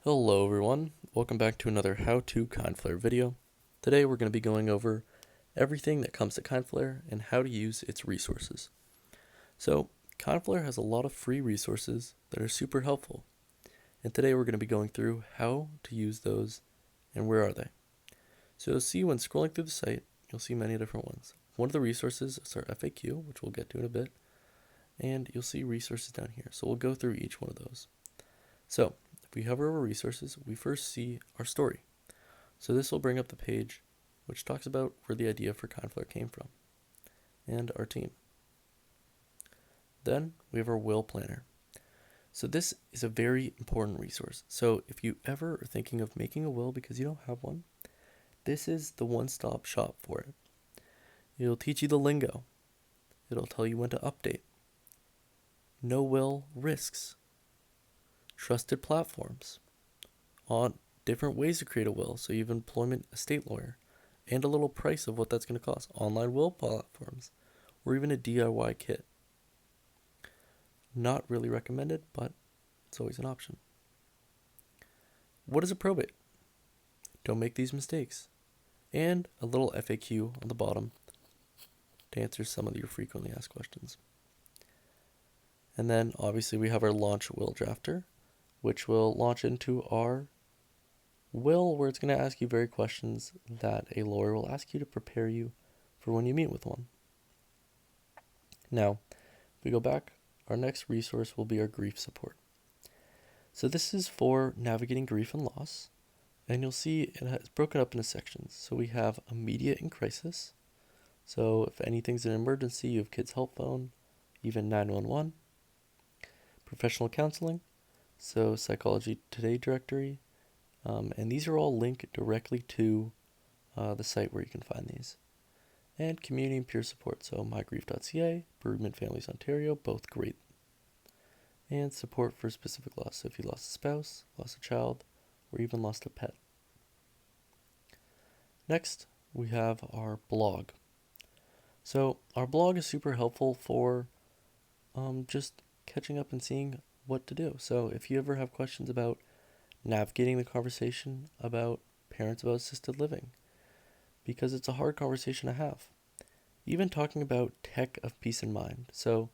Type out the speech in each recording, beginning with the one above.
Hello everyone, welcome back to another how-to KindFlare video. Today we're going to be going over everything that comes to KindFlare and how to use its resources. So KindFlare has a lot of free resources that are super helpful, and today we're going to be going through how to use those and where are they. So you'll see when scrolling through the site, you'll see many different ones. One of the resources is our FAQ, which we'll get to in a bit, and you'll see resources down here. So we'll go through each one of those. So if we hover over resources, we first see our story. So this will bring up the page which talks about where the idea for KindFlare came from and our team. Then we have our will planner. So this is a very important resource. So if you ever are thinking of making a will because you don't have one, this is the one-stop shop for it. It'll teach you the lingo. It'll tell you when to update. No will risks. Trusted platforms. On different ways to create a will. So you have employment estate lawyer. And a little price of what that's going to cost. Online will platforms. Or even a DIY kit. Not really recommended, but it's always an option. What is a probate? Don't make these mistakes. And a little FAQ on the bottom to answer some of your frequently asked questions. And then obviously we have our launch will drafter, which will launch into our will, where it's going to ask you very questions that a lawyer will ask you to prepare you for when you meet with one. Now, if we go back, our next resource will be our grief support. So this is for navigating grief and loss, and you'll see it's broken up into sections. So we have immediate and crisis. So if anything's an emergency, you have kids' help phone, even 911. Professional counseling, so Psychology Today directory, and these are all linked directly to the site where you can find these. And community and peer support, so mygrief.ca, Bereavement Families Ontario, both great. And support for specific loss, so if you lost a spouse, lost a child, or even lost a pet. Next, we have our blog. So our blog is super helpful for just catching up and seeing what to do. So if you ever have questions about navigating the conversation about parents about assisted living, because it's a hard conversation to have. Even talking about tech of peace and mind. So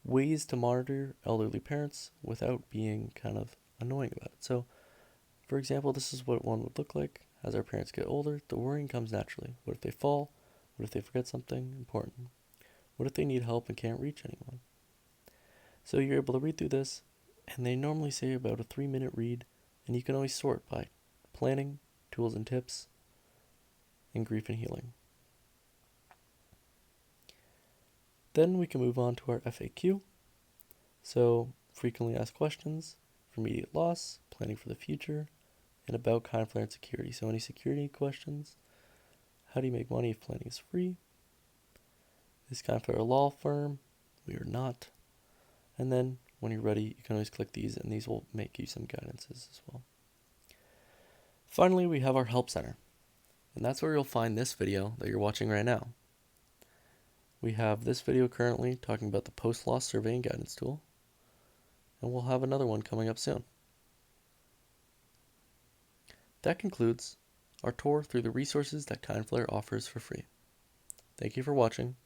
ways to monitor elderly parents without being kind of annoying about it. So for example, this is what one would look like as our parents get older. The worrying comes naturally. What if they fall? What if they forget something important? What if they need help and can't reach anyone? So you're able to read through this, and they normally say about a 3-minute read, and you can always sort by planning, tools and tips, and grief and healing. Then we can move on to our FAQ. So frequently asked questions for immediate loss, planning for the future, and about KindFlare and security. So any security questions? How do you make money if planning is free? Is KindFlare a law firm? We are not. And then when you're ready, you can always click these, and these will make you some guidances as well. Finally, we have our help center, and that's where you'll find this video that you're watching right now. We have this video currently talking about the post-loss surveying guidance tool, and we'll have another one coming up soon. That concludes our tour through the resources that KindFlare offers for free. Thank you for watching.